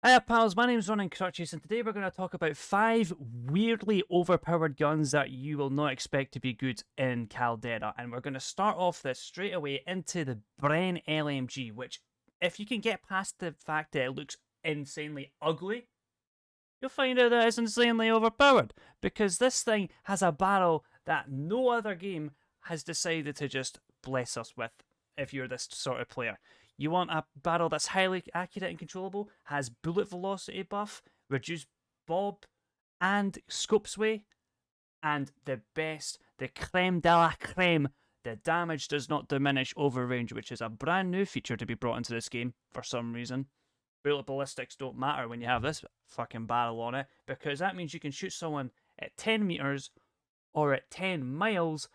Hiya pals, my name's Ronan Crutches and today we're going to talk about 5 weirdly overpowered guns that you will not expect to be good in Caldera. And we're going to start off this straight away into the Bren LMG, which if you can get past the fact that it looks insanely ugly, you'll find out that it's insanely overpowered. Because this thing has a barrel that no other game has decided to just bless us with if you're this sort of player. You want a barrel that's highly accurate and controllable, has bullet velocity buff, reduced bob, and scope sway, and the best, the creme de la creme, the damage does not diminish over range, which is a brand new feature to be brought into this game for some reason. Bullet ballistics don't matter when you have this fucking barrel on it, because that means you can shoot someone at 10 meters or at 10 miles,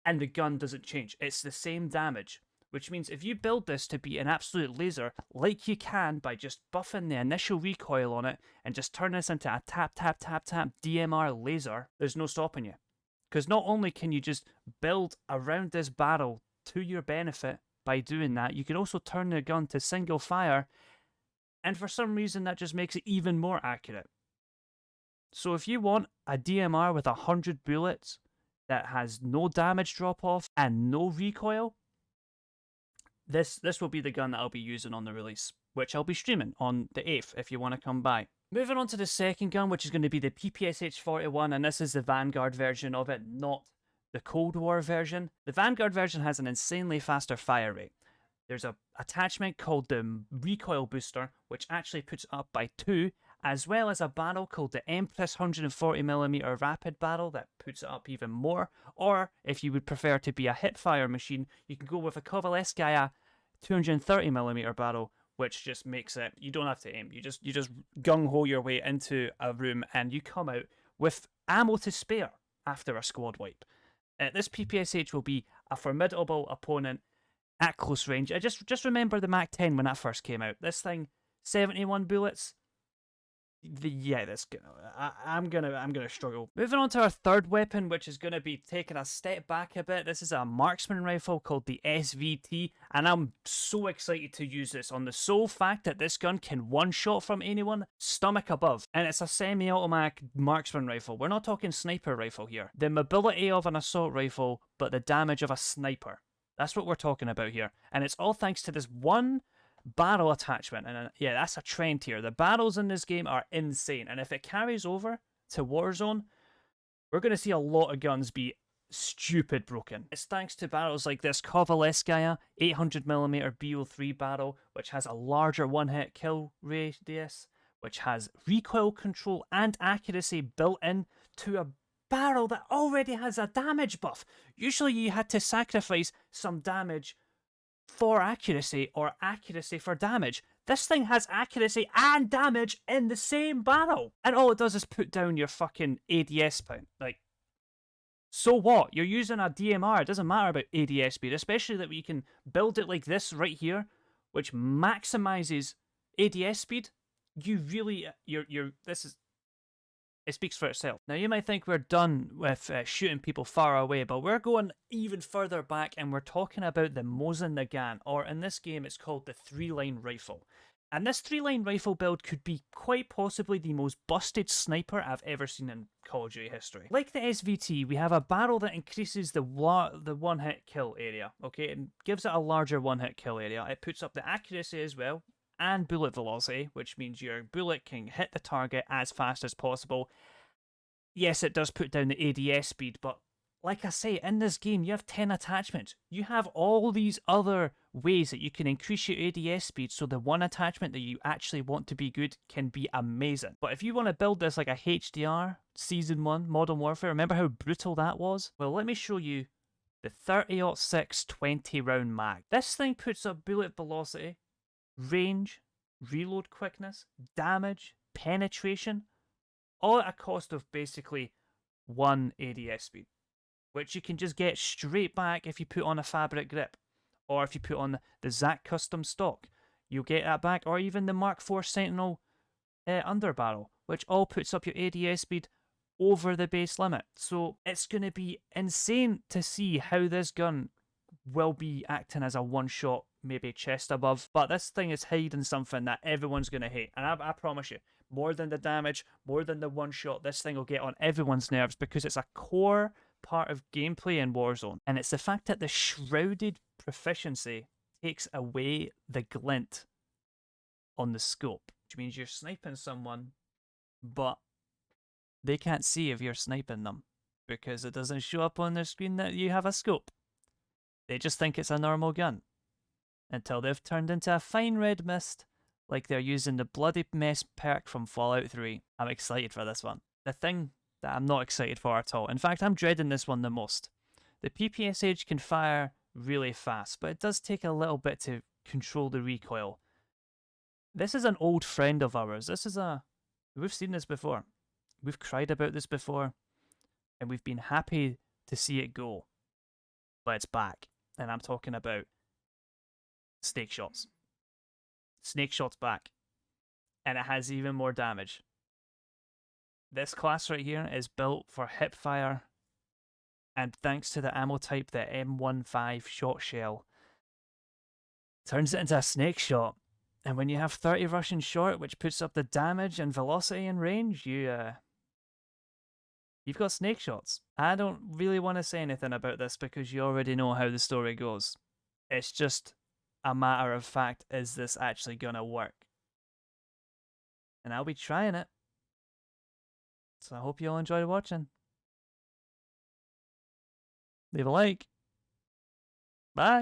and the gun doesn't change. It's the same damage. Which means if you build this to be an absolute laser, like you can by just buffing the initial recoil on it and just turn this into a tap, tap, tap, tap DMR laser, there's no stopping you. Because not only can you just build around this barrel to your benefit by doing that, you can also turn the gun to single fire, and for some reason that just makes it even more accurate. So if you want a DMR with 100 bullets that has no damage drop off and no recoil, this will be the gun that I'll be using on the release, which I'll be streaming on the 8th if you want to come by. Moving on to the second gun, which is going to be the PPSH 41, and this is the Vanguard version of it, not the Cold War version. The Vanguard version has an insanely faster fire rate. There's an attachment called the recoil booster, which actually puts it up by 2, as well as a barrel called the Empress 140mm rapid barrel that puts it up even more. Or, if you would prefer to be a hipfire machine, you can go with a Kovalevskaya 230mm barrel, which just makes it, you don't have to aim, you just gung-ho your way into a room and you come out with ammo to spare after a squad wipe. This PPSH will be a formidable opponent at close range. I just remember the Mac 10 when that first came out. This thing, 71 bullets. I'm gonna struggle. Moving on to our third weapon, which is gonna be taking a step back a bit. This is a marksman rifle called the SVT, and I'm so excited to use this on the sole fact that this gun can one-shot from anyone, stomach above, and it's a semi-automatic marksman rifle. We're not talking sniper rifle here. The mobility of an assault rifle, but the damage of a sniper. That's what we're talking about here, and it's all thanks to this one barrel attachment. And yeah, that's a trend here. The barrels in this game are insane, and if it carries over to Warzone, we're going to see a lot of guns be stupid broken. It's thanks to barrels like this Kovalevskaya 800mm BO3 barrel, which has a larger one-hit kill radius, which has recoil control and accuracy built in to a barrel that already has a damage buff. Usually you had to sacrifice some damage for accuracy or accuracy for damage. This thing has accuracy and damage in the same barrel, and all it does is put down your fucking ADS speed. Like, so what? You're using a DMR. It doesn't matter about ADS speed, especially that you can build it like this right here, which maximizes ADS speed. You really, it speaks for itself. Now, you might think we're done with shooting people far away, but we're going even further back, and we're talking about the Mosin Nagant, or in this game, it's called the 3-line rifle. And this 3-line rifle build could be quite possibly the most busted sniper I've ever seen in Call of Duty history. Like the SVT, we have a barrel that increases the one-hit kill area, okay? It gives it a larger one-hit kill area. It puts up the accuracy as well, and bullet velocity, which means your bullet can hit the target as fast as possible. Yes, it does put down the ADS speed, but like I say, in this game, you have 10 attachments. You have all these other ways that you can increase your ADS speed, so the one attachment that you actually want to be good can be amazing. But if you want to build this like a HDR, Season 1, Modern Warfare, remember how brutal that was? Well, let me show you the 30-06 20-round mag. This thing puts up bullet velocity, range, reload quickness, damage, penetration, all at a cost of basically 1 ADS speed, which you can just get straight back if you put on a fabric grip, or if you put on the Zach custom stock, you'll get that back, or even the Mark IV Sentinel underbarrel, which all puts up your ADS speed over the base limit. So it's going to be insane to see how this gun will be acting as a one-shot maybe chest above. But this thing is hiding something that everyone's going to hate. And I promise you, more than the damage, more than the one shot, this thing will get on everyone's nerves because it's a core part of gameplay in Warzone. And it's the fact that the shrouded proficiency takes away the glint on the scope, which means you're sniping someone, but they can't see if you're sniping them because it doesn't show up on their screen that you have a scope. They just think it's a normal gun until they've turned into a fine red mist like they're using the bloody mess perk from Fallout 3. I'm excited for this one. The thing that I'm not excited for at all, in fact I'm dreading this one the most. The PPSH can fire really fast, but it does take a little bit to control the recoil. This is an old friend of ours. We've seen this before. We've cried about this before, and we've been happy to see it go. But it's back, and I'm talking about Steakshots. Steakshot's back, and it has even more damage. This class right here is built for hip fire, and thanks to the ammo type, the M15 shot shell, turns it into a snake shot. And when you have 30 Russian short, which puts up the damage and velocity and range, you've got snake shots. I don't really want to say anything about this because you already know how the story goes. It's just a matter of fact, is this actually gonna work? And I'll be trying it. So I hope you all enjoyed watching. Leave a like. Bye.